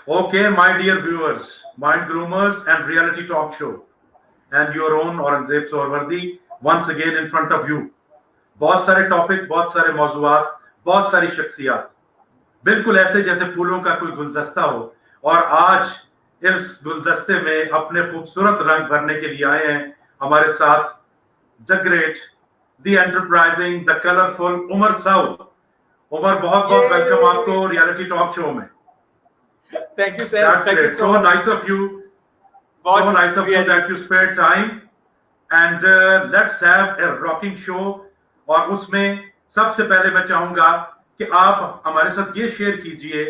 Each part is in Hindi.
Okay, my dear viewers, mind groomers and reality talk show, and your own Aurangzeb Sohrawardy once again in front of you. बहुत सारे टॉपिक, बहुत सारे मौजूआत, बहुत सारी शख्सियात, बिल्कुल ऐसे जैसे फूलों का कोई गुलदस्ता हो। और आज इस गुलदस्ते में अपने खूबसूरत रंग भरने के लिए आए हैं हमारे साथ the great, the enterprising, the colourful Umar Saud. Umar, बहुत बहुत वेलकम आपको रियलिटी टॉक शो में। Thank you, sir. That's Thank great. you so So much. nice of you. So nice of you that you spared time. And let's have a rocking show. और उसमें सबसे पहले मैं चाहूंगा कि आप हमारे साथ ये शेयर कीजिए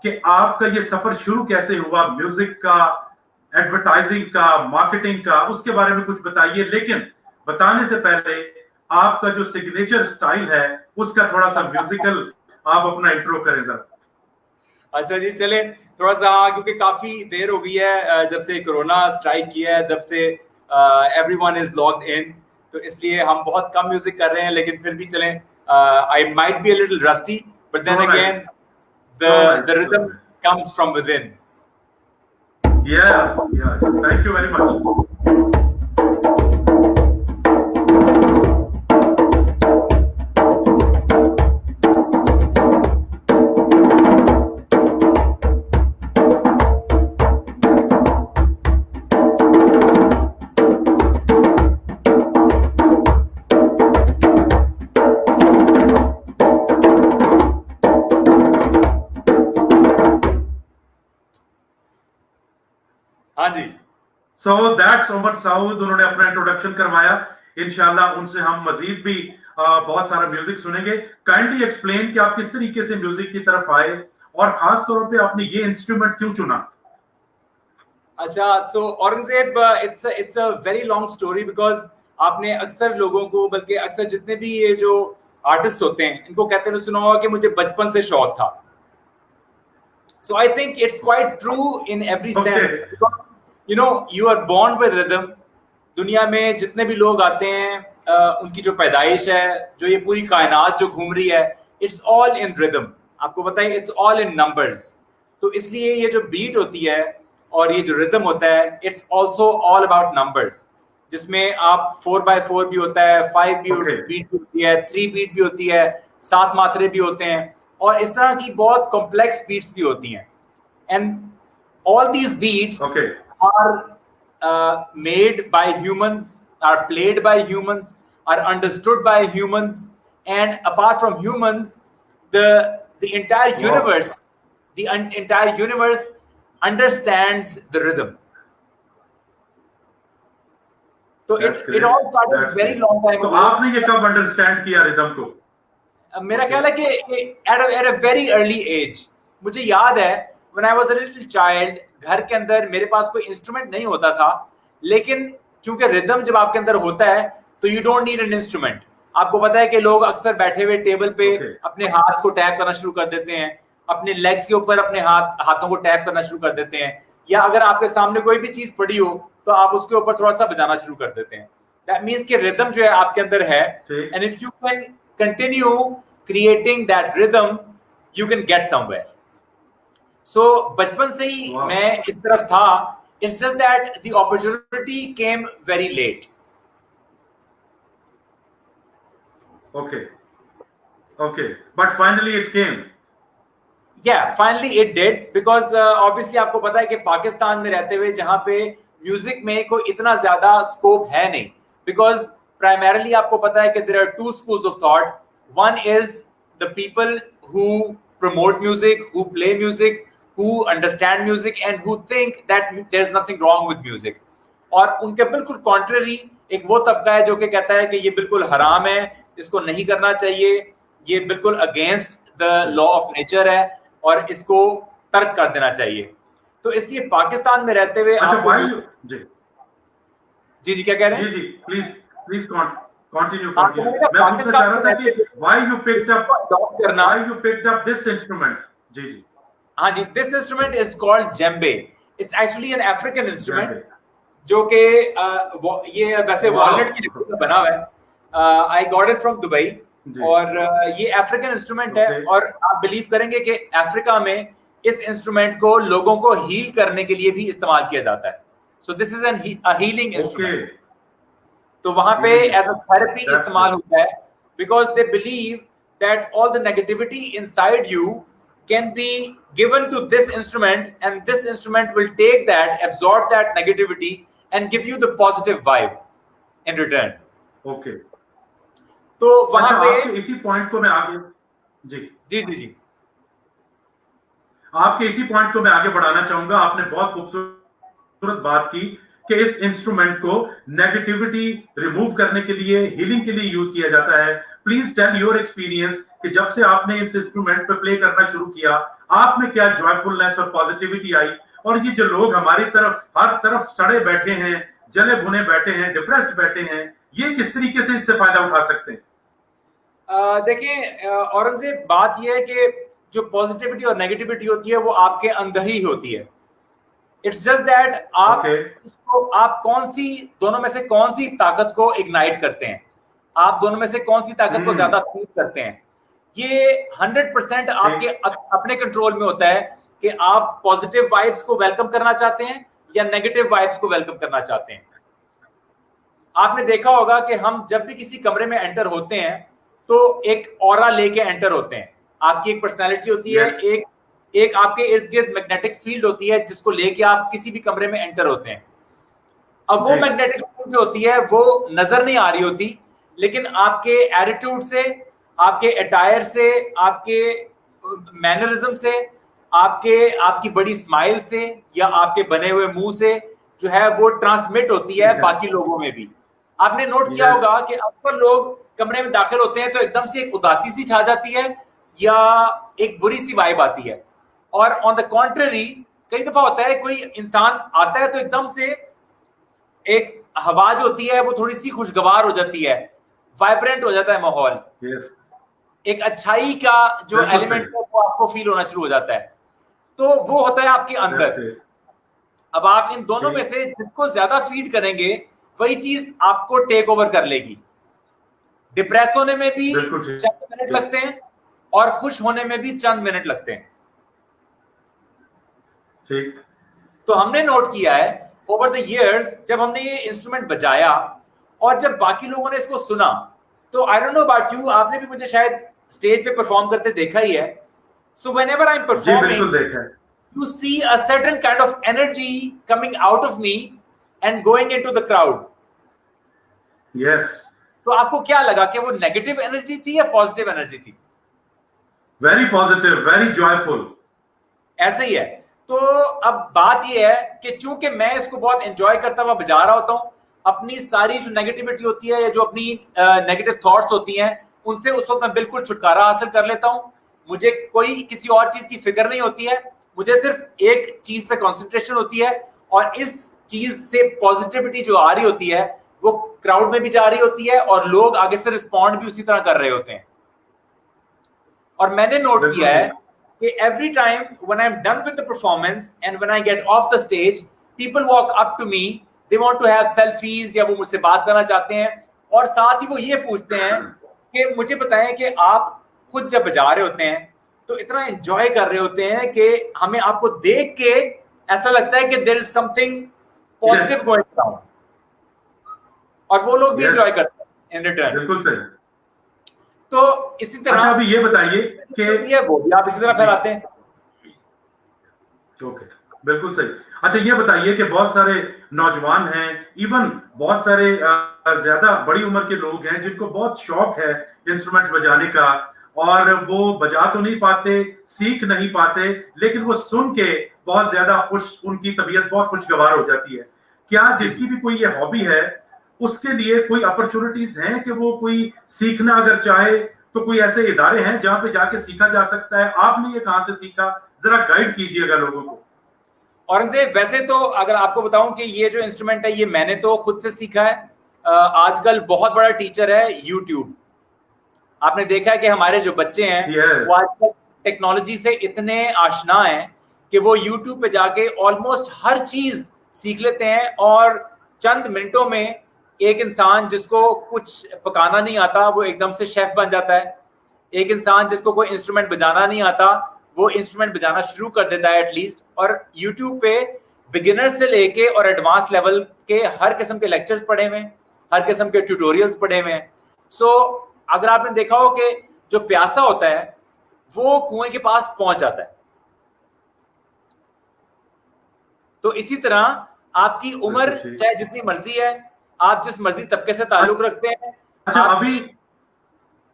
कि आपका ये सफर शुरू कैसे हुआ, म्यूजिक का, एडवर्टाइजिंग का, मार्केटिंग का, उसके बारे में कुछ बताइए। लेकिन बताने से पहले आपका जो सिग्नेचर स्टाइल है उसका थोड़ा सा म्यूजिकल आप अपना इंट्रो करें जरा। अच्छा जी, चले थोड़ा सा, क्योंकि काफी देर हो गई है जब से कोरोना स्ट्राइक किया है, तब से एवरीवन इज लॉग्ड इन, तो इसलिए हम बहुत कम म्यूजिक कर रहे हैं। लेकिन फिर भी चलें, I might be a little rusty, but then again the rhythm comes from within. Yeah, thank you very much. हाँ जी, So that's उमर साउद, उन्होंने अपना इंट्रोडक्शन करवाया। इंशाल्लाह उनसे हम मजीद भी बहुत सारा म्यूजिक सुनेंगे। काइंडली एक्सप्लेन कि आप किस तरीके से म्यूजिक की तरफ आए और खास तौर पे आपने ये इंस्ट्रूमेंट क्यों चुना। अच्छा, so Aurangzeb, it's a very long story, because आपने अक्सर लोगों को, बल्कि अक्सर जितने भी ये जो आर्टिस्ट होते हैं, इनको कहते हुए सुना होगा कि मुझे बचपन से शौक था। So I think it's quite true in every sense, you know, you are born with rhythm. दुनिया में जितने भी लोग आते हैं, उनकी जो पैदाइश है, जो ये पूरी कायनात जो घूम रही है, इट्स ऑल इन रिदम। आपको पता है, इट्स ऑल इन नंबर्स। तो इसलिए ये जो बीट होती है और ये जो रिदम होता है, it's also all about numbers, जिसमें आप 4x4 भी होता है, 5 बीट भी होती है, 3 बीट भी होती है, 7 मात्रे भी होते हैं, और इस तरह की बहुत कॉम्प्लेक्स बीट्स भी होती हैं। And all these beats are made by humans, are played by humans, are understood by humans, and apart from humans, the entire universe, the entire universe understands the rhythm. So it all started very long time ago. तो आपने ये कब अंडरस्टैंड किया रिदम को? मेरा ख्याल है कि at a very early age, मुझे याद है when I was a little child, घर के अंदर मेरे पास कोई इंस्ट्रूमेंट नहीं होता था, लेकिन चूंकि रिदम जब आपके अंदर होता है तो you don't need an instrument. आपको पता है कि लोग अक्सर बैठे हुए टेबल पे अपने हाथ को टैप करना शुरू कर देते हैं, अपने लेग्स के ऊपर अपने हाथों को टैप करना शुरू कर देते हैं, या अगर आपके सामने कोई भी चीज पड़ी हो तो आप उसके ऊपर थोड़ा सा बजाना शुरू कर देते हैं। दैट मीन्स कि रिदम जो है आपके अंदर है, and if you can continue creating that rhythm, you can get somewhere. So बचपन से ही मैं इस तरफ था। It's just that the opportunity came very late. Okay, but finally it came. Yeah, finally it did, because obviously आपको पता है कि पाकिस्तान में रहते हुए जहां पे म्यूजिक में कोई इतना ज्यादा स्कोप है नहीं, because primarily आपको पता है कि there are two schools of thought. One is the people who promote music, who play music, who understand music, and who think that there's nothing wrong with music. और उनके बिल्कुल कॉन्ट्ररी एक वो तबका है जो कि कहता है कि ये बिल्कुल हराम है, इसको नहीं करना चाहिए, ये बिल्कुल against the law of nature है और इसको तर्क कर देना चाहिए। तो इसलिए पाकिस्तान में रहते हुए जी क्या कह रहे हैं? जी प्लीज कंटिन्यू। मैं पूछना चाह रहा था कि why you picked up this instrument? जी हाँ जी, this instrument is called djembe. It's actually an African instrument, जो कि ये वैसे वॉलनट की लकड़ी का बना हुआ है। I got it from Dubai, और ये अफ्रीकन इंस्ट्रूमेंट है। और आप बिलीव करेंगे कि अफ्रीका में इस इंस्ट्रूमेंट को लोगों को हील करने के लिए भी इस्तेमाल किया जाता है. So this is an healing instrument. तो वहां पे एज अ थेरेपी इस्तेमाल होता है, because they believe that all the negativity inside you can be given to this instrument, and this instrument will take that, absorb that negativity and give you the positive vibe in return. Okay. तो वहां पे इसी पॉइंट को मैं आगे जी आपके इसी पॉइंट को मैं आगे बढ़ाना चाहूंगा. आपने बहुत खूबसूरत बात की कि इस इंस्ट्रूमेंट को नेगेटिविटी रिमूव करने के लिए, हीलिंग के लिए यूज किया जाता है. प्लीज टेल योर एक्सपीरियंस कि जब से आपने इस इंस्ट्रूमेंट पे प्ले करना शुरू किया, आप में क्या जॉयफुलनेस और पॉजिटिविटी आई, और ये जो लोग हमारी तरफ हर तरफ सड़े बैठे हैं, जले भुने बैठे हैं, डिप्रेस्ड बैठे हैं, ये किस तरीके से इससे फायदा उठा सकते हैं? देखिए औरंगजेब, बात यह है कि जो पॉजिटिविटी और नेगेटिविटी होती है वो आपके अंदर ही होती है. इट्स जस्ट दैट आप कौन सी दोनों में से कौन सी ताकत को इग्नाइट करते हैं, आप दोनों में से कौन सी ताकत को ज्यादा फील करते हैं. ये 100% आपके अपने कंट्रोल में होता है कि आप पॉजिटिव वाइब्स को वेलकम करना चाहते हैं या नेगेटिव वाइब्स को वेलकम करना चाहते हैं. आपने देखा होगा कि हम जब भी किसी कमरे में एंटर होते हैं तो एक ऑरा लेके एंटर होते हैं. आपकी एक पर्सनैलिटी होती है, एक आपके इर्द गिर्द मैग्नेटिक फील्ड होती है जिसको लेके आप किसी भी कमरे में एंटर होते हैं. अब वो मैग्नेटिक फील्ड जो होती है वो नजर नहीं आ रही होती, लेकिन आपके एटीट्यूड से, आपके अटायर से, आपके मैनरिज्म से, आपकी बड़ी स्माइल से या आपके बने हुए मुंह से जो है वो ट्रांसमिट होती है बाकी लोगों में भी. आपने नोट किया होगा कि अक्सर लोग कमरे में दाखिल होते हैं तो एकदम से एक उदासी सी छा जाती है या एक बुरी सी वाइब आती है, और ऑन द कॉन्ट्ररी कई दफा होता है कोई इंसान आता है तो एकदम से एक हवा जो होती है वो थोड़ी सी खुशगवार हो जाती है, वाइब्रेंट हो जाता है माहौल. एक अच्छाई का जो एलिमेंट है वो आपको फील होना शुरू हो जाता है. तो वो होता है आपके अंदर. अब आप इन दोनों में से जिसको ज्यादा फीड करेंगे वही चीज आपको टेक ओवर कर लेगी. डिप्रेस होने में भी चंद मिनट लगते हैं और खुश होने में भी चंद मिनट लगते हैं. ठीक. तो हमने नोट किया है ओवर द इयर्स, जब हमने ये इंस्ट्रूमेंट बजाया और जब बाकी लोगों ने इसको सुना, तो I don't know about you, आपने भी मुझे शायद स्टेज पे परफॉर्म करते देखा ही है. So whenever I am performing, you see a certain kind of energy coming out of me and going into the crowd. Yes. तो आपको क्या लगा कि वो नेगेटिव एनर्जी थी या पॉजिटिव एनर्जी थी? Very positive, very joyful. ऐसे ही है. तो अब बात ये है कि चूंकि मैं इसको बहुत एंजॉय करता हुआ बजा रहा होता हूँ, अपनी सारी जो नेगेटिविटी होती है या जो अपनी नेगेटिव थॉट्स होती हैं उनसे उस वक्त मैं बिल्कुल छुटकारा हासिल कर लेता हूँ. मुझे कोई किसी और चीज की फिक्र नहीं होती है, मुझे सिर्फ एक चीज पे कंसंट्रेशन होती है, और इस चीज से पॉजिटिविटी जो आ रही होती है वो क्राउड में भी जा रही होती है और लोग आगे से रिस्पॉन्ड भी उसी तरह कर रहे होते हैं. और मैंने नोट किया है कि every time when I am done with the performance and when I get off the stage, people walk up to me, they want to have selfies या वो मुझसे बात करना चाहते हैं, और साथ ही वो ये पूछते हैं कि मुझे बताएं कि आप खुद जब बजा रहे होते हैं तो इतना एंजॉय कर रहे होते हैं कि हमें आपको देख के ऐसा लगता है कि there is something positive going on, और वो लोग भी एंजॉय करते हैं इन रिटर्न. बिल्कुल सही. तो इसी तरह अच्छा, अभी ये बताइए कि ये वो भी आप इसी तरह फैलाते हैं. ओके, बिल्कुल सही. अच्छा, ये बताइए कि बहुत सारे नौजवान हैं, इवन बहुत सारे ज्यादा बड़ी उम्र के लोग हैं जिनको बहुत शौक है इंस्ट्रूमेंट्स बजाने का, और वो बजा तो नहीं पाते, सीख नहीं पाते, लेकिन वो सुन के बहुत ज्यादा खुश, उनकी तबीयत बहुत खुशगवार हो जाती है. क्या जिसकी भी कोई ये हॉबी है उसके लिए कोई अपॉर्चुनिटीज हैं कि वो कोई सीखना अगर चाहे तो कोई ऐसे इदारे हैं जहां पे जाके सीखा जा सकता है? आपने ये कहां से सीखा, जरा गाइड कीजिएगा लोगों को. औरंगजेब, वैसे तो अगर आपको बताऊं कि ये जो इंस्ट्रूमेंट है ये मैंने तो खुद से सीखा है. आजकल बहुत बड़ा टीचर है यूट्यूब. आपने देखा है कि हमारे जो बच्चे हैं वो आजकल टेक्नोलॉजी से इतने आशना हैं कि वो यूट्यूब पे जाके ऑलमोस्ट हर चीज सीख लेते हैं, और चंद मिनटों में एक इंसान जिसको कुछ पकाना नहीं आता वो एकदम से शेफ बन जाता है. एक इंसान जिसको कोई इंस्ट्रूमेंट बजाना नहीं आता वो इंस्ट्रूमेंट बजाना शुरू कर देता है एटलीस्ट। और यूट्यूब पे बिगिनर से लेके और एडवांस लेवल के हर किस्म के लेक्चर्स पढ़े हुए हैं, हर किस्म के ट्यूटोरियल्स पढ़े हुए हैं। सो अगर आपने देखा हो कि जो प्यासा होता है वो कुएं के पास पहुंच जाता है, तो इसी तरह आपकी उम्र चाहे जितनी मर्जी है, आप जिस मर्जी तबके से ताल्लुक रखते हैं, अच्छा अभी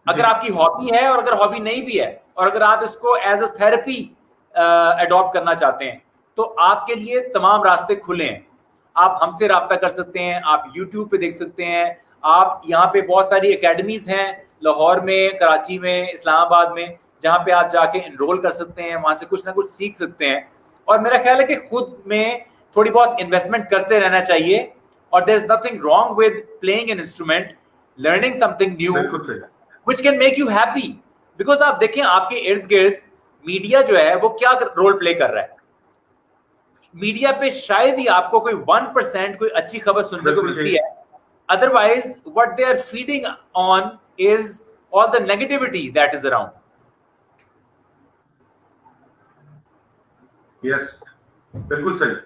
अगर आपकी हॉबी है और अगर हॉबी नहीं भी है और अगर आप इसको एज अ थेरेपी अडॉप्ट करना चाहते हैं तो आपके लिए तमाम रास्ते खुले हैं। आप हमसे राब्ता कर सकते हैं, आप यूट्यूब पे देख सकते हैं, आप यहाँ पे बहुत सारी एकेडमीज हैं लाहौर में, कराची में, इस्लामाबाद में, जहाँ पे आप जाके इनरोल कर सकते हैं, वहां से कुछ ना कुछ सीख सकते हैं। और मेरा ख्याल है कि खुद में थोड़ी बहुत इन्वेस्टमेंट करते रहना चाहिए। और there is nothing wrong with playing an instrument, learning something new which can make you happy. Because आप देखें आपके इर्द गिर्द मीडिया जो है वो क्या रोल प्ले कर रहा है। मीडिया पे शायद ही आपको कोई 1% कोई अच्छी खबर सुनने को मिलती है, otherwise what they are feeding on is all the negativity that is around. Yes, बिल्कुल सही।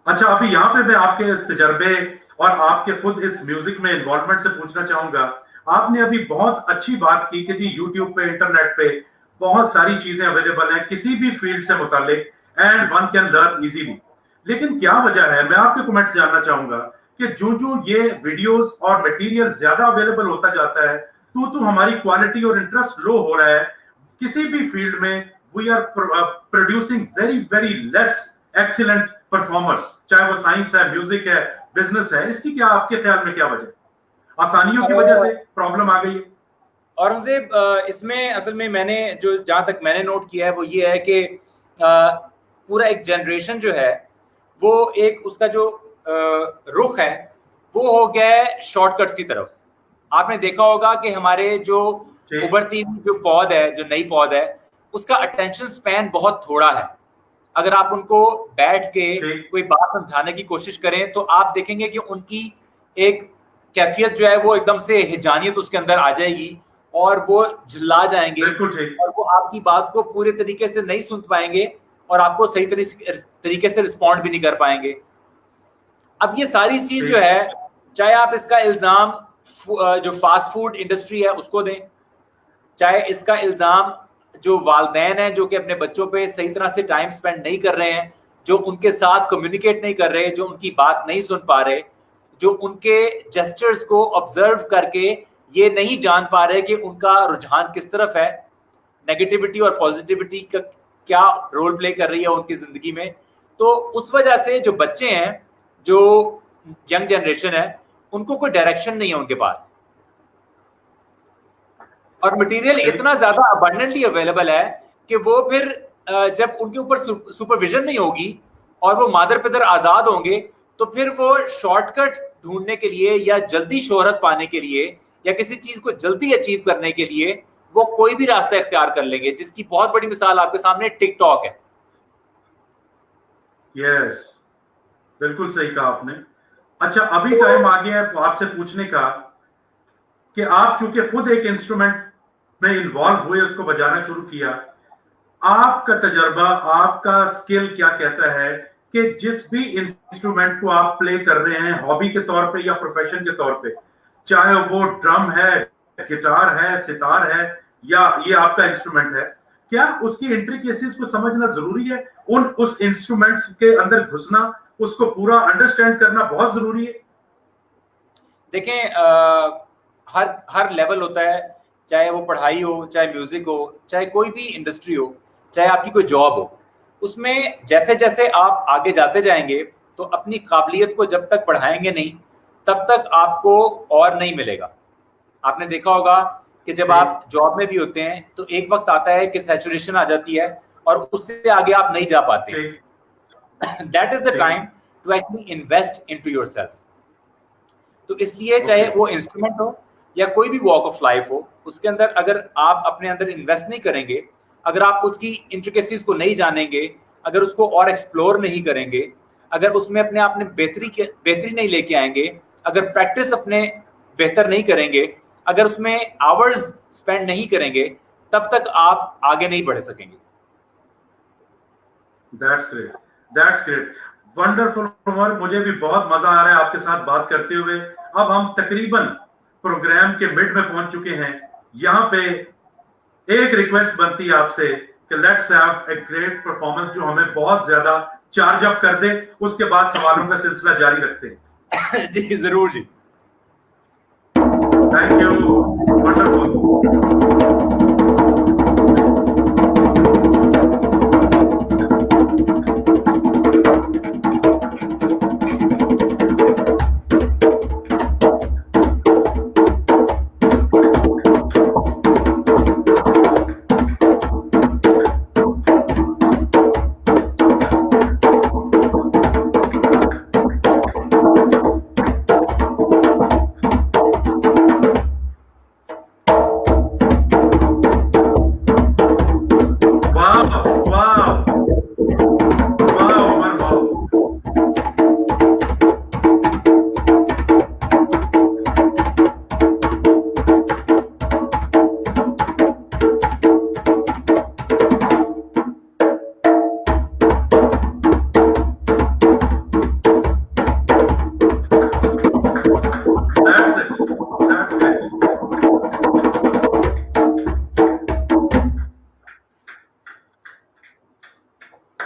अच्छा अभी यहाँ पे मैं आपके तजर्बे और आपके खुद इस म्यूजिक में इन्वॉल्वमेंट से पूछना चाहूंगा। आपने अभी बहुत अच्छी बात की कि जी यूट्यूब पे, इंटरनेट पे बहुत सारी चीजें अवेलेबल हैं किसी भी फील्ड से मुतालिक, and one can learn easily. लेकिन क्या वजह है, मैं आपके कमेंट्स जानना चाहूंगा कि जो ये वीडियोस और मटेरियल ज्यादा अवेलेबल होता जाता है तो हमारी क्वालिटी और इंटरेस्ट लो हो रहा है। किसी भी फील्ड में we are producing very very less excellent performers, चाहे वो साइंस है, म्यूजिक है, बिजनेस है। इसकी क्या आपके ख्याल में क्या वजह, आसानियों की वजह से प्रॉब्लम आ गई है? औरंगजेब, इसमें असल में मैंने जो जहां तक मैंने नोट किया है वो ये है कि पूरा एक जनरेशन जो है वो एक उसका जो रुख है वो हो गया है शॉर्टकट्स की तरफ। आपने देखा होगा कि हमारे जो उभरती जो पौध है, जो नई पौध है, उसका अटेंशन स्पैन बहुत थोड़ा है। अगर आप उनको बैठ के कोई बात समझाने की कोशिश करें तो आप देखेंगे कि उनकी एक कैफियत जो है वो एकदम से हिजानियत उसके अंदर आ जाएगी और वो झुल्ला जाएंगे और वो आपकी बात को पूरे तरीके से नहीं सुन पाएंगे और आपको सही तरीके से रिस्पॉन्ड भी नहीं कर पाएंगे। अब ये सारी चीज जो है, चाहे आप इसका इल्जाम जो फास्ट फूड इंडस्ट्री है उसको दें, चाहे इसका इल्जाम जो वालिदैन हैं जो कि अपने बच्चों पे सही तरह से टाइम स्पेंड नहीं कर रहे हैं, जो उनके साथ कम्युनिकेट नहीं कर रहे, जो उनकी बात नहीं सुन पा रहे, जो उनके जेस्चर्स को ऑब्जर्व करके ये नहीं जान पा रहे कि उनका रुझान किस तरफ है, नेगेटिविटी और पॉजिटिविटी का क्या रोल प्ले कर रही है उनकी जिंदगी में। तो उस वजह से जो बच्चे हैं, जो यंग जनरेशन है, उनको कोई डायरेक्शन नहीं है उनके पास और मटेरियल इतना ज्यादा अबंडेंटली अवेलेबल है कि वो फिर जब उनके ऊपर सुपरविजन नहीं होगी और वो मादर पिदर आजाद होंगे तो फिर वो शॉर्टकट ढूंढने के लिए या जल्दी शोहरत पाने के लिए या किसी चीज को जल्दी अचीव करने के लिए वो कोई भी रास्ता इख्तियार कर लेंगे, जिसकी बहुत बड़ी मिसाल आपके सामने टिकटॉक है। यस, बिल्कुल सही कहा आपने। अच्छा अभी टाइम आ गया है आपसे पूछने का कि आप चूंकि खुद एक इंस्ट्रूमेंट में इन्वॉल्व हुए, उसको बजाना शुरू किया, आपका तजर्बा, आपका स्किल क्या कहता है कि जिस भी इंस्ट्रूमेंट को आप प्ले कर रहे हैं हॉबी के तौर पे या प्रोफेशन के तौर पे, चाहे वो ड्रम है, गिटार है, सितार है या ये आपका इंस्ट्रूमेंट है, क्या उसकी इंट्रिकेसीज को समझना जरूरी है? उस इंस्ट्रूमेंट्स के अंदर घुसना, उसको पूरा अंडरस्टैंड करना बहुत जरूरी है? देखें, हर लेवल होता है, चाहे वो पढ़ाई हो, चाहे म्यूजिक हो, चाहे कोई भी इंडस्ट्री हो, चाहे आपकी कोई जॉब हो, उसमें जैसे जैसे आप आगे जाते जाएंगे तो अपनी काबिलियत को जब तक बढ़ाएंगे नहीं तब तक आपको और नहीं मिलेगा। आपने देखा होगा कि जब आप जॉब में भी होते हैं तो एक वक्त आता है कि सैचुरेशन आ जाती है और उससे आगे आप नहीं जा पाते। That is the time to actually invest into yourself. तो इसलिए चाहे वो इंस्ट्रूमेंट हो या कोई भी वॉक ऑफ लाइफ हो, उसके अंदर अगर आप अपने अंदर इन्वेस्ट नहीं करेंगे, अगर आप उसकी इंट्रिकेसीज को नहीं जानेंगे, अगर उसको और एक्सप्लोर नहीं करेंगे, अगर उसमें अपने आप में बेहतरी नहीं लेके आएंगे, अगर प्रैक्टिस अपने बेहतर नहीं करेंगे, अगर उसमें आवर्स स्पेंड नहीं करेंगे, तब तक आप आगे नहीं बढ़ सकेंगे। That's great, that's great, wonderful Umar. मुझे भी बहुत मजा आ रहा है आपके साथ बात करते हुए। अब हम तकरीबन प्रोग्राम के मिड में पहुंच चुके हैं। यहाँ पे एक रिक्वेस्ट बनती है आपसे कि let's have a great performance जो हमें बहुत ज्यादा चार्ज अप कर दे। उसके बाद सवालों का सिलसिला जारी रखते हैं। जी जरूर जी। Thank you, wonderful. वाह वाह वाह उमर, वाह। That's it. That's it.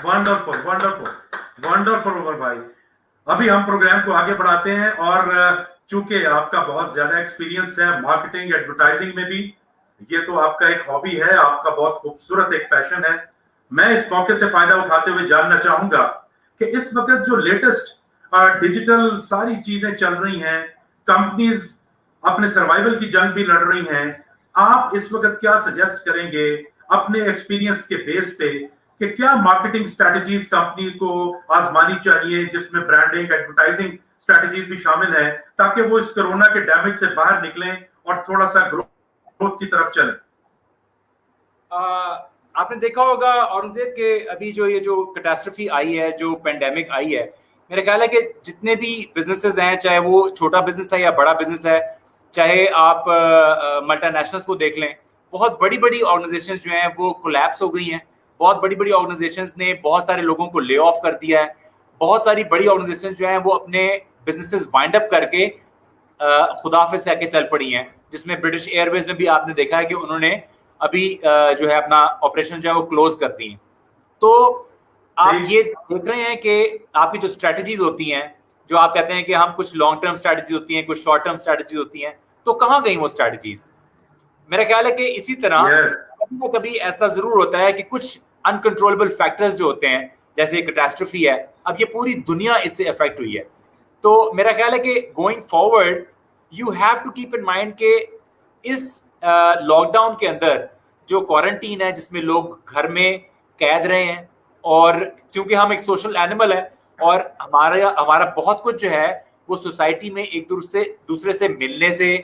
Wonderful wonderful wonderful Umar भाई। अभी हम प्रोग्राम को आगे बढ़ाते हैं और चूंकि आपका बहुत ज्यादा एक्सपीरियंस है मार्केटिंग एडवर्टाइजिंग में भी, ये तो आपका एक हॉबी है, आपका बहुत खूबसूरत एक पैशन है। मैं इस मौके से फायदा उठाते हुए जानना चाहूंगा कि इस वक्त जो लेटेस्ट डिजिटल सारी चीजें चल रही हैं, कंपनीज अपने सर्वाइवल की जंग भी लड़ रही हैं, आप इस वक्त क्या सजेस्ट करेंगे अपने एक्सपीरियंस के बेस पे कि क्या मार्केटिंग स्ट्रेटजीज कंपनी को आजमानी चाहिए जिसमें ब्रांडिंग एडवर्टाइजिंग स्ट्रेटजीज भी शामिल है, ताकि वो इस कोरोना के डैमेज से बाहर निकलें और थोड़ा सा ग्रोथ की तरफ चलें? आपने देखा होगा औरंगजेब के अभी जो कैटास्ट्रोफी आई है, जो पेंडेमिक आई है, मेरा ख्याल है कि जितने भी बिजनेसेस हैं, चाहे वो छोटा बिजनेस है या बड़ा बिजनेस है, चाहे आप मल्टीनेशनल्स को देख लें, बहुत बड़ी बड़ी ऑर्गेनाइजेशंस जो हैं वो कोलैप्स हो गई हैं। बहुत बड़ी बड़ी ऑर्गेनाइजेशंस ने बहुत सारे लोगों को ले ऑफ कर दिया है। बहुत सारी बड़ी ऑर्गेनाइजेशंस जो हैं वो अपने बिजनेसेस वाइंड अप करके खुदाफिज से आके चल पड़ी हैं, जिसमें ब्रिटिश एयरवेज में भी आपने देखा है कि उन्होंने अभी जो है अपना ऑपरेशन जो है वो क्लोज कर दी है। तो आप ये देख रहे हैं कि आपकी जो स्ट्रेटजीज होती हैं, जो आप कहते हैं कि हम कुछ लॉन्ग टर्म स्ट्रेटजी होती हैं, कुछ शॉर्ट टर्म स्ट्रेटजी होती हैं, तो कहाँ गई वो स्ट्रेटजीज? मेरा ख्याल है कि इसी तरह कभी ना कभी ऐसा जरूर होता है कि कुछ अनकंट्रोलेबल फैक्टर्स जो होते हैं, जैसे कैटास्ट्रोफी है, अब ये पूरी दुनिया इससे अफेक्ट हुई है। तो मेरा ख्याल है कि going forward you have to keep in mind के इस लॉकडाउन के अंदर जो क्वारंटीन है, जिसमें लोग घर में कैद रहे हैं, और क्योंकि हम एक सोशल एनिमल है और हमारा बहुत कुछ जो है वो सोसाइटी में एक दूसरे से मिलने से,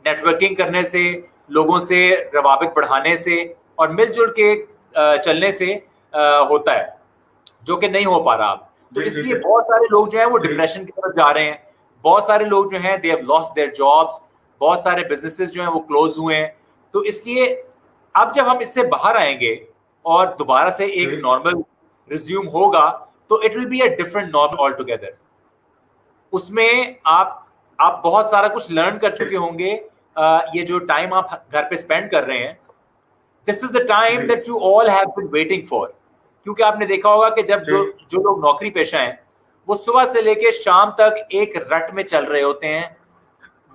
नेटवर्किंग करने से, लोगों से रवाबित बढ़ाने से और मिलजुल के चलने से होता है, जो कि नहीं हो पा रहा अब। तो इसलिए बहुत सारे लोग जो हैं वो डिप्रेशन की तरफ जा रहे हैं। बहुत सारे लोग जो हैं they have lost their jobs, बहुत सारे बिजनेसेस जो हैं वो क्लोज हुए हैं। तो इसलिए अब जब हम इससे बाहर आएंगे और दोबारा से एक नॉर्मल रिज्यूम होगा, तो it will be a different normal all together. उसमें आप बहुत सारा कुछ लर्न कर चुके होंगे। ये जो टाइम आप घर पे स्पेंड कर रहे हैं, this is the time that you all have been waiting for. क्योंकि आपने देखा होगा कि जब जो लोग नौकरी पेशा हैं, वो सुबह से लेके शाम तक एक रट में चल रहे होते हैं।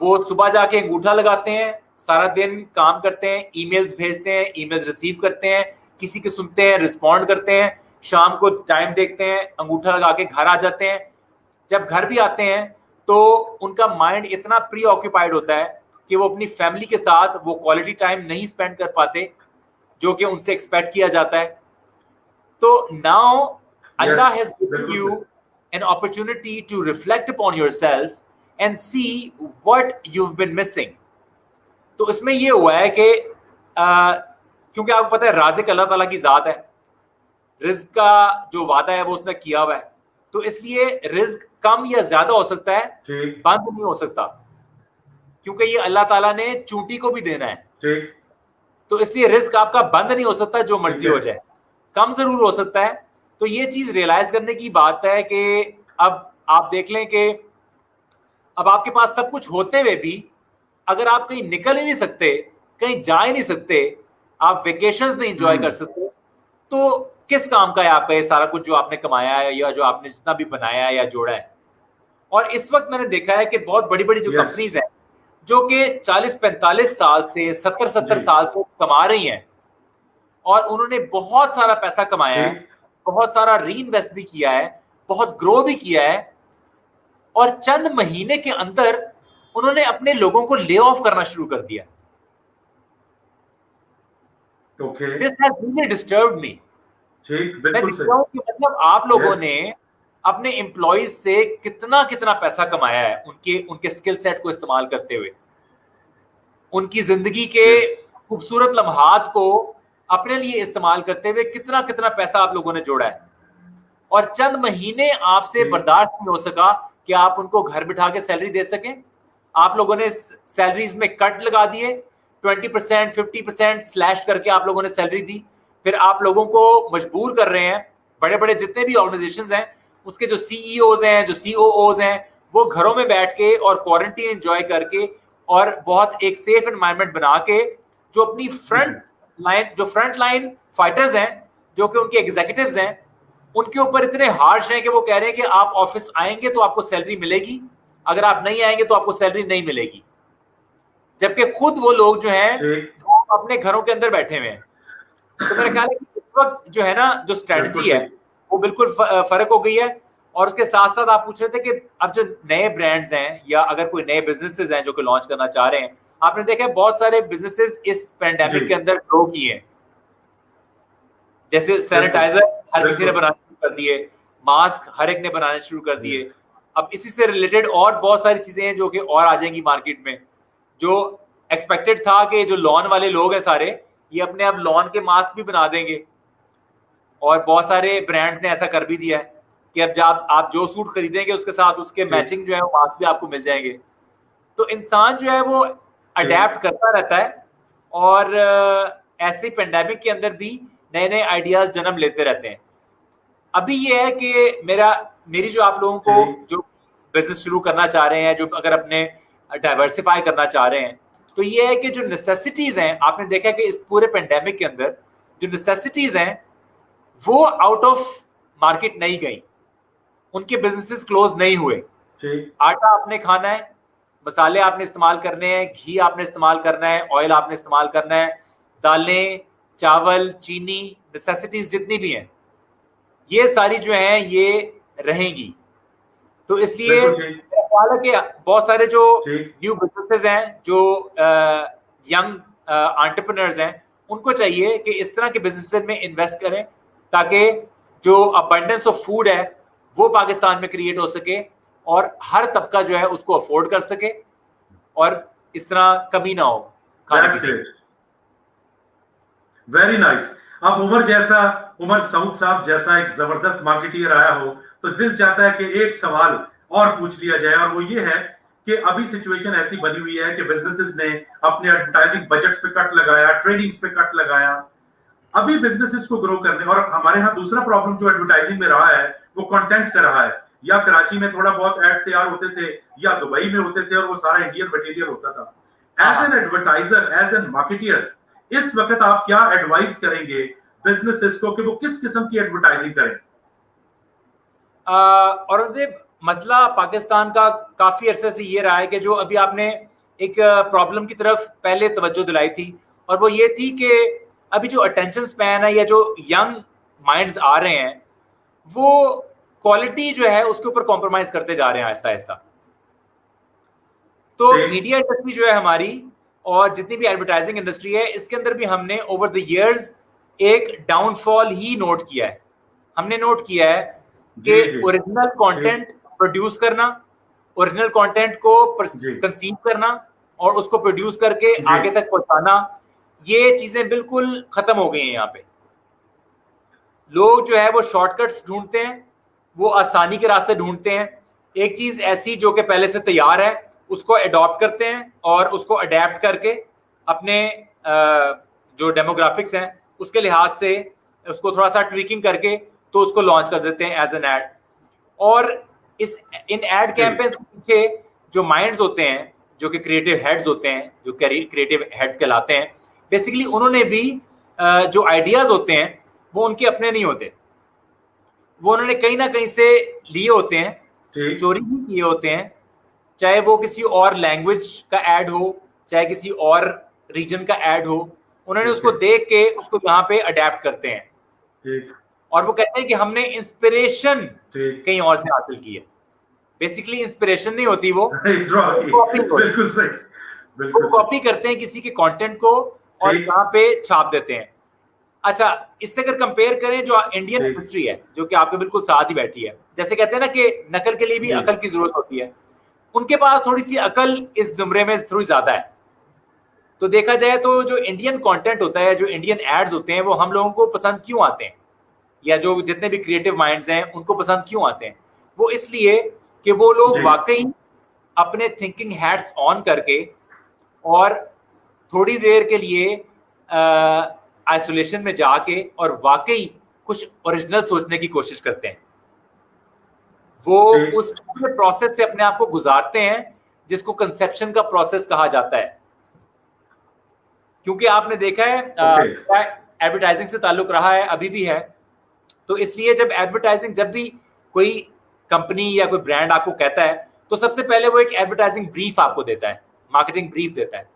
वो सुबह जाके अंगूठा लगाते हैं, सारा दिन काम करते हैं, ईमेल्स भेजते हैं, ईमेल्स रिसीव करते हैं, किसी के सुनते हैं, रिस्पॉन्ड करते हैं, शाम को टाइम देखते हैं, अंगूठा लगा के घर आ जाते हैं। जब घर भी आते हैं तो उनका माइंड इतना प्री ऑक्यूपाइड होता है कि वो अपनी फैमिली के साथ वो क्वालिटी टाइम नहीं स्पेंड कर पाते जो कि उनसे एक्सपेक्ट किया जाता है। तो now Allah has given you an opportunity to reflect upon yourself and see what you've been missing. तो इसमें ये हुआ है कि क्योंकि आपको पता है राज़िक अल्लाह ताला की जात है, रिज्क का जो वादा है वो उसने किया हुआ है, तो इसलिए रिज्क कम या ज्यादा हो सकता है, बंद नहीं हो सकता, क्योंकि ये अल्लाह ताला ने चूंटी को भी देना है। तो इसलिए रिज्क आपका बंद नहीं हो सकता, जो मर्जी हो जाए। कम जरूर हो सकता है, तो ये चीज रियलाइज करने की बात है कि अब आप देख लें कि अब आपके पास सब कुछ होते हुए भी अगर आप कहीं निकल ही नहीं सकते, कहीं जा ही नहीं सकते, आप वेकेशंस नहीं एंजॉय कर सकते, तो किस काम का है आपका ये सारा कुछ जो आपने कमाया है या जो आपने जितना भी बनाया है या जोड़ा है। और इस वक्त मैंने देखा है कि बहुत बड़ी बड़ी जो Yes. कंपनीज हैं जो कि 40-45 साल से 70-70 जी। साल से कमा रही हैं और उन्होंने बहुत सारा पैसा कमाया है, ठीक। बहुत सारा री इन्वेस्ट भी किया है, बहुत ग्रो भी किया है, और चंद महीने के अंदर उन्होंने अपने लोगों को ले ऑफ करना शुरू कर दिया। Okay. This has really disturbed me. ठीक, मैं बिल्कुल दिखता सही। हूं कि मतलब आप लोगों Yes. ने अपने एम्प्लॉइज से कितना कितना पैसा कमाया है उनके उनके स्किल सेट को इस्तेमाल करते हुए, उनकी जिंदगी के Yes. खूबसूरत लम्हात को अपने लिए इस्तेमाल करते हुए कितना कितना पैसा आप लोगों ने जोड़ा है, और चंद महीने आपसे जी। बर्दाश्त नहीं हो सका कि आप उनको घर बिठा के सैलरी दे सकें। आप लोगों ने सैलरीज में कट लगा दिए, 20% 50% स्लैश करके आप लोगों ने सैलरी दी। फिर आप लोगों को मजबूर कर रहे हैं, बड़े बड़े जितने भी ऑर्गेनाइजेशंस हैं उसके जो सीईओज हैं, जो सीओओज हैं, वो घरों में बैठ के और क्वारंटीन एंजॉय करके और बहुत एक सेफ एनवायरनमेंट बना के जो अपनी फ्रंट लाइन फाइटर्स हैं, जो कि उनके एग्जीक्यूटिव्स हैं, उनके ऊपर इतने हार्श हैं कि वो कह रहे हैं कि आप ऑफिस आएंगे तो आपको सैलरी मिलेगी, अगर आप नहीं आएंगे तो आपको सैलरी नहीं मिलेगी, जबकि खुद वो लोग जो हैं ठीक। वो अपने घरों के अंदर बैठे हुए हैं। तो मेरा ख्याल है कि इस वक्त जो है ना, जो स्ट्रेटजी है वो बिल्कुल फर्क हो गई है। और उसके साथ साथ आप पूछ रहे थे कि अब जो नए ब्रांड्स हैं या अगर कोई नए बिजनेसेस हैं जो कि लॉन्च करना चाह रहे हैं, आपने देखा है बहुत सारे बिजनेसेस इस पेंडेमिक जी। के अंदर ग्रो किए हैं। जैसे सैनिटाइजर हर किसी ने बनाना शुरू कर दिए, मास्क हर एक ने बनाने शुरू कर दिए। अब इसी से रिलेटेड और बहुत सारी चीजें हैं जो कि और आ जाएंगी मार्केट में। जो एक्सपेक्टेड था कि जो लॉन वाले लोग हैं सारे, ये अपने अब लॉन के मास्क भी बना देंगे, और बहुत सारे ब्रांड्स ने ऐसा कर भी दिया है कि अब जब आप जो सूट खरीदेंगे उसके साथ उसके मैचिंग जो है वो मास्क भी आपको मिल जाएंगे। तो इंसान जो है वो अडेप्ट करता रहता है, और ऐसे पेंडेमिक के अंदर भी नए नए आइडियाज जन्म लेते रहते हैं। अभी ये है कि मेरी जो आप लोगों को जो बिजनेस शुरू करना चाह रहे हैं, जो अगर अपने डाइवर्सिफाई करना चाह रहे हैं, तो ये है कि जो नेसेसिटीज हैं, आपने देखा कि इस पूरे पेंडेमिक के अंदर जो नेसेसिटीज हैं वो आउट ऑफ मार्केट नहीं गई, उनके बिजनेसेस क्लोज नहीं हुए। आटा आपने खाना है, मसाले आपने इस्तेमाल करने हैं, घी आपने इस्तेमाल करना है, ऑयल आपने इस्तेमाल करना है, दालें, चावल, चीनी, नेसेसिटीज जितनी भी हैं, ये सारी जो हैं ये रहेंगी। तो इसलिए कि बहुत सारे जो न्यू बिजनेसेस हैं, जो यंग एंटरप्रेन्योर्स हैं, उनको चाहिए कि इस तरह के बिजनेसेस में इन्वेस्ट करें ताकि जो अबंडेंस ऑफ फूड है वो पाकिस्तान में क्रिएट हो सके और हर तबका जो है उसको अफोर्ड कर सके और इस तरह कमी ना हो खाने पीने। Very nice. अब उमर सऊद साहब जैसा एक जबरदस्त मार्केटियर आया हो तो दिल चाहता है कि एक सवाल और पूछ लिया जाए, और वो ये है कि अभी सिचुएशन ऐसी बनी हुई है कि बिजनेसेस ने अपने एडवर्टाइजिंग बजट्स पे कट लगाया, ट्रेडिंग्स पे कट लगाया, अभी बिजनेसेस को ग्रो करने। और हमारे यहाँ दूसरा प्रॉब्लम जो एडवर्टाइजिंग में रहा है वो कंटेंट का रहा है। या कराची में थोड़ा बहुत एड तैयार होते थे या दुबई में होते थे और वो सारा इंडियन मटेरियल होता था। As an advertiser, as an marketer, इस वक्त आप क्या एडवाइस करेंगे बिजनेसेस को कि वो किस किस्म की एडवर्टाइजिंग करें? औरंगजेब, मसला पाकिस्तान का काफी अरसे से ये रहा है कि जो अभी आपने एक प्रॉब्लम की तरफ पहले तवज्जो दिलाई थी, और वो ये थी कि अभी जो अटेंशन स्पैन है या जो यंग माइंड्स आ रहे हैं वो क्वालिटी जो है उसके ऊपर कॉम्प्रोमाइज करते जा रहे हैं आहिस्ता आहिस्ता। तो मीडिया इंडस्ट्री जो है हमारी और जितनी भी एडवर्टाइजिंग इंडस्ट्री है, इसके अंदर भी हमने ओवर द इयर्स एक डाउनफॉल ही नोट किया है। हमने नोट किया है कि ओरिजिनल कंटेंट प्रोड्यूस करना, ओरिजिनल कंटेंट को कंसीव करना और उसको प्रोड्यूस करके आगे तक पहुंचाना, ये चीजें बिल्कुल खत्म हो गई हैं। यहाँ पे लोग जो है वो शॉर्टकट्स ढूंढते हैं, वो आसानी के रास्ते ढूंढते हैं। एक चीज ऐसी जो कि पहले से तैयार है उसको अडॉप्ट करते हैं और उसको अडेप्ट करके अपने जो डेमोग्राफिक्स हैं उसके लिहाज से उसको थोड़ा सा ट्वीकिंग करके तो उसको लॉन्च कर देते हैं एज एन एड। और इन एड कैंपेन्स के पीछे जो माइंड्स होते हैं, जो कि क्रिएटिव हेड्स होते हैं, जो क्रिएटिव हेड्स कहलाते हैं, बेसिकली उन्होंने भी जो आइडियाज होते हैं वो उनके अपने नहीं होते, वो उन्होंने कहीं ना कहीं से लिए होते हैं, चोरी भी किए होते हैं, चाहे वो किसी और लैंग्वेज का ऐड हो, चाहे किसी और रीजन का ऐड हो, उन्होंने उसको देख के उसको यहाँ पे अडेप्ट करते हैं और वो कहते हैं कि हमने इंस्पिरेशन कहीं और से हासिल की है। बेसिकली इंस्पिरेशन नहीं होती, वो कॉपी करते हैं किसी के कंटेंट को और यहाँ पे छाप देते हैं। अच्छा, इससे अगर कंपेयर करें जो इंडियन इंडस्ट्री है, जो कि आपके बिल्कुल साथ ही बैठी है, जैसे कहते हैं ना कि नकल के लिए भी अकल की जरूरत होती है, उनके पास थोड़ी सी अकल इस जुमरे में थोड़ी ज्यादा है। तो देखा जाए तो जो इंडियन कंटेंट होता है, जो इंडियन एड्स होते हैं, वो हम लोगों को पसंद क्यों आते हैं, या जो जितने भी क्रिएटिव माइंड्स हैं उनको पसंद क्यों आते हैं? वो इसलिए कि वो लोग वाकई अपने थिंकिंग हैट्स ऑन करके और थोड़ी देर के लिए आइसोलेशन में जाके और वाकई कुछ ओरिजिनल सोचने की कोशिश करते हैं। वो उस प्रोसेस से अपने आप को गुजारते हैं जिसको कंसेप्शन का प्रोसेस कहा जाता है। क्योंकि आपने देखा है एडवर्टाइजिंग से ताल्लुक रहा है, अभी भी है, तो इसलिए जब एडवर्टाइजिंग, जब भी कोई कंपनी या कोई ब्रांड आपको कहता है तो सबसे पहले वो एक एडवर्टाइजिंग ब्रीफ आपको देता है, मार्केटिंग ब्रीफ देता है।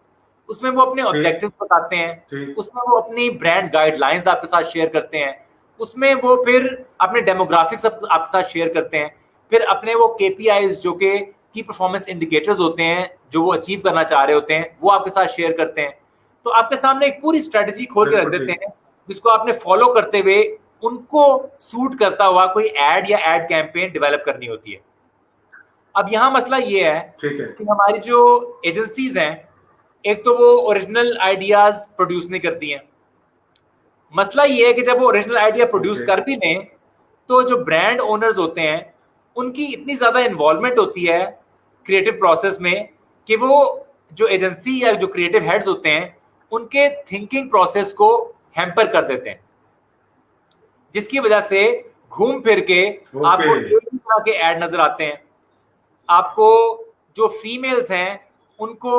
उसमें वो अपने ऑब्जेक्टिव्स बताते हैं, उसमें वो अपनी ब्रांड गाइडलाइंस आपके साथ शेयर करते हैं, उसमें वो फिर अपने डेमोग्राफिक्स आपके साथ शेयर करते हैं, फिर अपने वो KPIs जो कि की परफॉर्मेंस इंडिकेटर्स होते हैं, जो वो अचीव करना चाह रहे होते हैं, वो आपके साथ शेयर करते हैं। तो आपके सामने एक पूरी स्ट्रेटजी खोल के रख देते हैं जिसको आपने फॉलो करते हुए उनको सूट करता हुआ कोई एड या एड कैंपेन डेवलप करनी होती है। अब यहाँ मसला ये है कि हमारी जो एजेंसीज हैं, एक तो वो ओरिजिनल आइडियाज प्रोड्यूस नहीं करती हैं। मसला ये है कि जब वो ओरिजिनल आइडिया प्रोड्यूस कर भी लें तो जो ब्रांड ओनर्स होते हैं उनकी इतनी ज्यादा इन्वॉल्वमेंट होती है क्रिएटिव प्रोसेस में कि वो जो एजेंसी या जो क्रिएटिव हेड्स होते हैं उनके थिंकिंग प्रोसेस को हैम्पर कर देते हैं, जिसकी वजह से घूम फिर के आपको एक ही तरह के ऐड नजर आते हैं। आपको जो फीमेल्स हैं उनको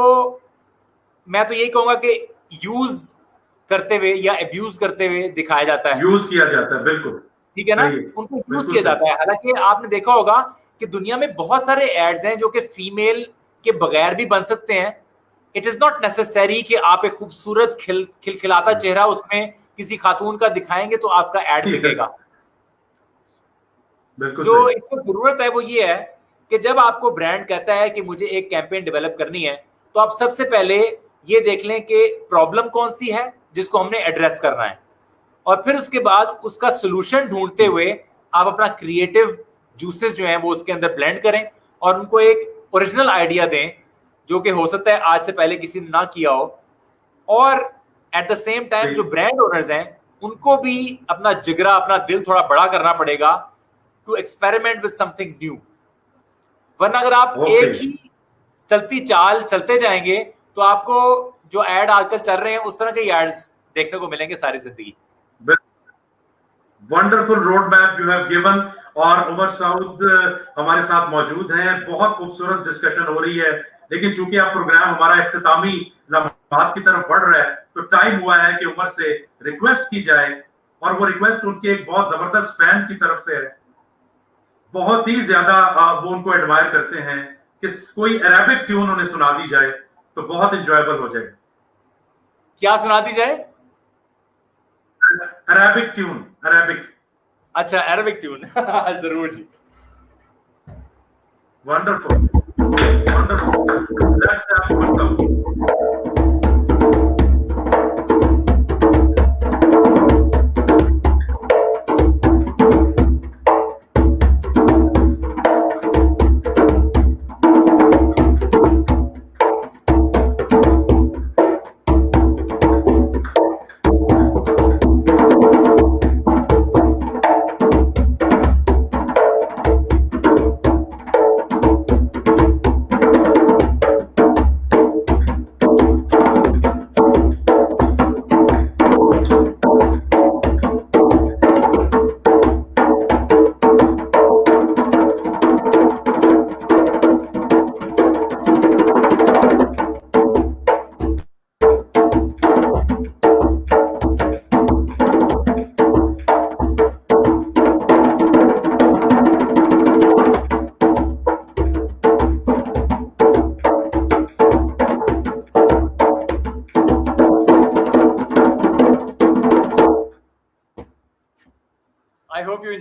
मैं तो यही कहूंगा कि यूज करते हुए या अब्यूज करते हुए दिखाया जाता है, यूज किया जाता है, बिल्कुल ठीक है ना, उनको यूज किया जाता है। हालांकि आपने देखा होगा कि दुनिया में बहुत सारे एड्स हैं जो कि फीमेल के बगैर भी बन सकते हैं। इट इज नॉट नेसेसरी कि आप एक खूबसूरत खिलखिलाता चेहरा उसमें किसी खातून का दिखाएंगे तो आपका एड दिखेगा। जो इसमें जरूरत है वो ये है कि जब आपको ब्रांड कहता है कि मुझे एक कैंपेन डेवलप करनी है, तो आप सबसे पहले ये देख लें कि प्रॉब्लम कौन सी है जिसको हमने एड्रेस करना है, और फिर उसके बाद उसका सोल्यूशन ढूंढते हुए आप अपना क्रिएटिव जूसेस जो हैं वो उसके अंदर ब्लेंड करें और उनको एक ओरिजिनल आइडिया दें जो कि हो सकता है आज से पहले किसी ने ना किया हो। और एट द सेम टाइम जो ब्रांड ओनर्स हैं उनको भी अपना जिगरा, अपना दिल थोड़ा बड़ा करना पड़ेगा to experiment with something new. वरना अगर आप एक ही चलती चाल चलते जाएंगे तो आपको जो एड आजकल चल रहे हैं उस तरह के एड्स देखने को मिलेंगे सारी जिंदगी। Wonderful road map you have given. और उमर साउद हमारे साथ मौजूद हैं। बहुत खूबसूरत डिस्कशन हो रही है, लेकिन चूंकि आप प्रोग्राम हमारा इख्तितामी लम्हात की तरफ बढ़ रहा है तो टाइम हुआ है कि उमर से रिक्वेस्ट की जाए, और वो रिक्वेस्ट उनके एक बहुत जबरदस्त फैन की तरफ से है। बहुत ही ज्यादा वो उनको एडमायर करते हैं कि कोई अरेबिक ट्यून उन्हें सुना दी जाए तो बहुत इंजॉयबल हो जाए। क्या सुना दी जाए? Arabic tune. अरेबिक, अच्छा अरेबिक ट्यून जरूर जी। Wonderful wonderful. Let's have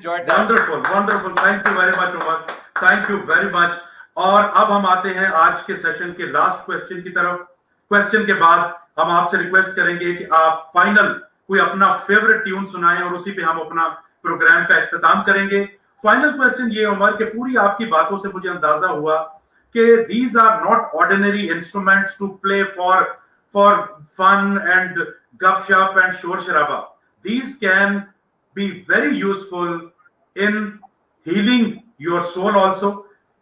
enjoyed that. Wonderful, wonderful. Thank you very much, Umar. Thank you very much. और अब हम आते हैं आज के सेशन के लास्ट क्वेश्चन की तरफ. क्वेश्चन के बाद हम आपसे रिक्वेस्ट करेंगे कि आप फाइनल कोई अपना फेवरेट ट्यून सुनाएं और उसी पे हम अपना प्रोग्राम का इख्तिताम करेंगे. फाइनल क्वेश्चन ये उमर कि पूरी आपकी बातों से मुझे अंदाजा हुआ कि these are not ordinary instruments to play for fun and gupshup and शोर शराबा. These can be very useful in healing your soul also.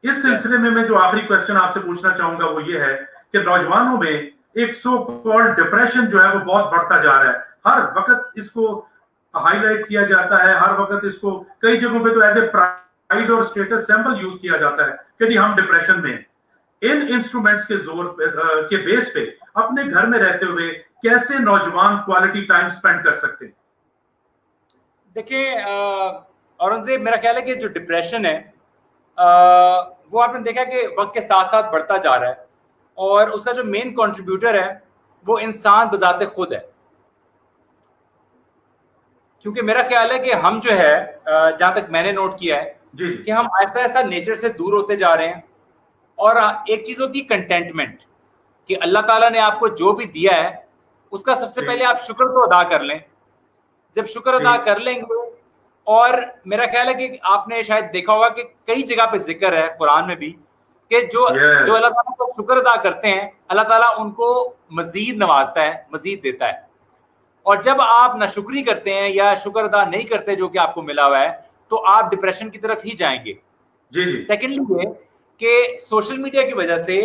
इस सिलसिले में मैं जो आखिरी क्वेश्चन आपसे पूछना चाहूंगा वो ये है कि नौजवानों में एक सो कॉल्ड डिप्रेशन जो है वो बहुत बढ़ता जा रहा है. हर वक्त इसको हाईलाइट किया जाता है, हर वक्त इसको कई जगहों पे तो एज ए प्राइड और स्टेटस सिंबल यूज किया जाता है कि जी हम डिप्रेशन में. इन इंस्ट्रूमेंट्स के जोर के बेस पे अपने घर में रहते हुए कैसे नौजवान क्वालिटी टाइम स्पेंड कर सकते हैं? देखिए औरंगजेब, मेरा ख्याल है कि जो डिप्रेशन है वो आपने देखा कि वक्त के साथ साथ बढ़ता जा रहा है और उसका जो मेन कंट्रीब्यूटर है वो इंसान बजाते खुद है. क्योंकि मेरा ख्याल है कि हम जो है जहां तक मैंने नोट किया है कि हम आहिस्ता आहिस्ता नेचर से दूर होते जा रहे हैं. और एक चीज होती है कंटेंटमेंट, कि अल्लाह ताला ने आपको जो भी दिया है उसका सबसे पहले आप शुक्र तो अदा कर लें. जब शुक्र अदा कर लेंगे, और मेरा ख्याल है कि आपने शायद देखा होगा कि कई जगह पे जिक्र है कुरान में भी कि जो अल्लाह ताला को शुक्र अदा करते हैं अल्लाह ताला उनको मजीद नवाजता है, मजीद देता है. और जब आप नाशुक्री करते हैं या शुक्र अदा नहीं करते जो कि आपको मिला हुआ है तो आप डिप्रेशन की तरफ ही जाएंगे. सेकेंडली ये कि सोशल मीडिया की वजह से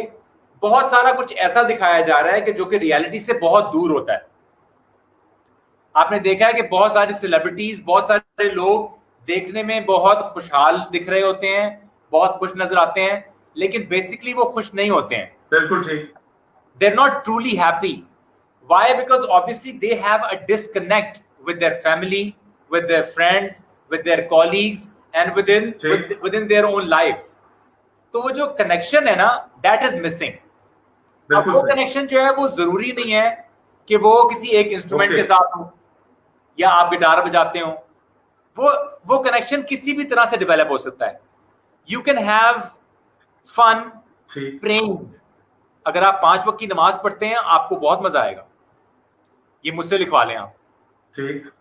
बहुत सारा कुछ ऐसा दिखाया जा रहा है कि जो कि रियलिटी से बहुत दूर होता है. आपने देखा है कि बहुत सारी सेलिब्रिटीज, बहुत सारे लोग देखने में बहुत खुशहाल दिख रहे होते हैं, बहुत खुश नजर आते हैं, लेकिन बेसिकली वो खुश नहीं होते हैं. बिल्कुल ठीक. They're not truly happy. Why? Because obviously they have a disconnect with their family, with their friends, with their colleagues, and within their own life. तो वो जो कनेक्शन है ना, that is missing. अब वो कनेक्शन जो है वो जरूरी नहीं है कि वो किसी एक इंस्ट्रूमेंट के साथ हो या आप गिटार बजाते हो. वो कनेक्शन किसी भी तरह से डेवलप हो सकता है. You can have fun praying. अगर आप 5 वक्त की नमाज पढ़ते हैं आपको बहुत मजा आएगा. ये मुझसे लिखवा लें आप.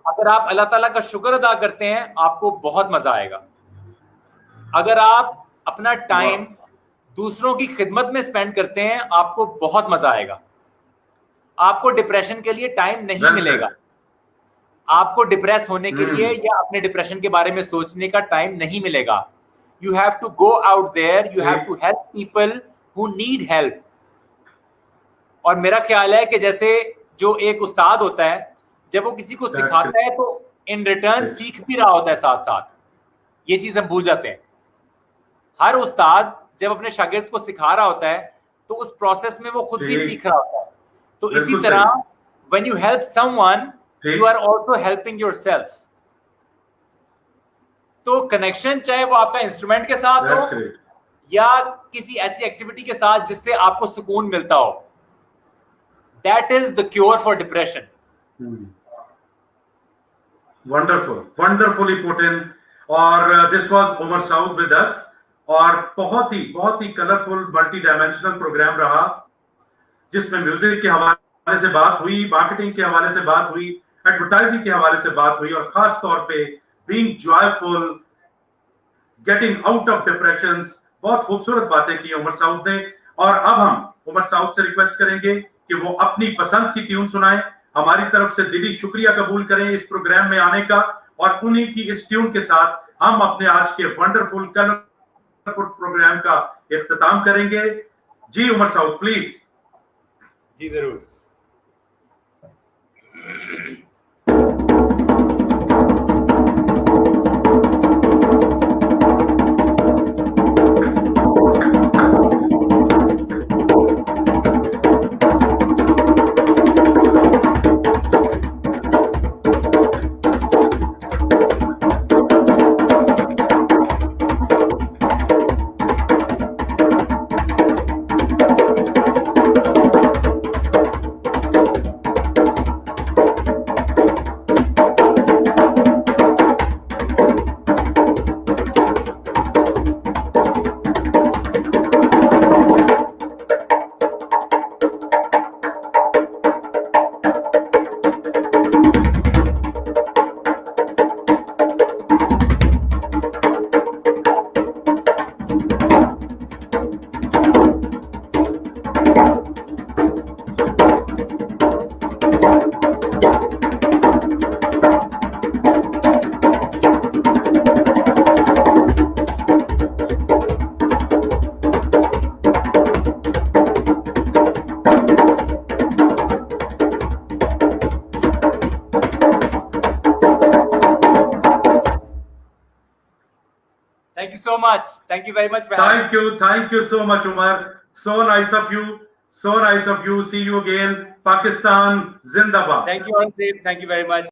अगर आप अल्लाह ताला का शुक्र अदा करते हैं आपको बहुत मजा आएगा. अगर आप अपना टाइम दूसरों की खिदमत में स्पेंड करते हैं आपको बहुत मजा आएगा. आपको डिप्रेशन के लिए टाइम नहीं मिलेगा. आपको डिप्रेस होने के लिए या अपने डिप्रेशन के बारे में सोचने का टाइम नहीं मिलेगा. You have to go out there, you have to help people who need help. और मेरा ख्याल है कि जैसे जो एक उस्ताद होता है जब वो किसी को सिखाता है तो इन रिटर्न सीख भी रहा होता है साथ साथ. ये चीज हम भूल जाते हैं. हर उस्ताद जब अपने शागिर्द को सिखा रहा होता है तो उस प्रोसेस में वो खुद भी सीख रहा होता है. तो इसी तरह when you help someone you are also helping yourself. तो कनेक्शन चाहे वो आपका इंस्ट्रूमेंट के साथ हो या किसी ऐसी एक्टिविटी के साथ जिससे आपको सुकून मिलता हो, that is the cure for depression. Wonderfully put in. और this was Umar Saud with us. और बहुत ही कलरफुल मल्टी डायमेंशनल प्रोग्राम रहा जिसमें म्यूजिक के हवाले से बात हुई, मार्केटिंग के हवाले से बात हुई, एडवर्टाइजिंग के हवाले से बात हुई और खास तौर पे being joyful, getting out of depressions. बहुत खूबसूरत बातें की उमर साउद ने. और अब हम उमर साउद से रिक्वेस्ट करेंगे कि वो अपनी पसंद की ट्यून सुनाएं. हमारी तरफ से दिली शुक्रिया कबूल करें इस प्रोग्राम में आने का. और उन्हीं की इस ट्यून के साथ हम अपने आज के वंडरफुल कलरफुल प्रोग्राम का इख्तिताम करेंगे. जी उमर साउद प्लीज. जी जरूर. Thank you so much. Thank you very much for Thank you so much, Umar. So nice of you. So nice of you. See you again. Pakistan, Zindabad. Thank you, Aurangzeb. Thank you very much.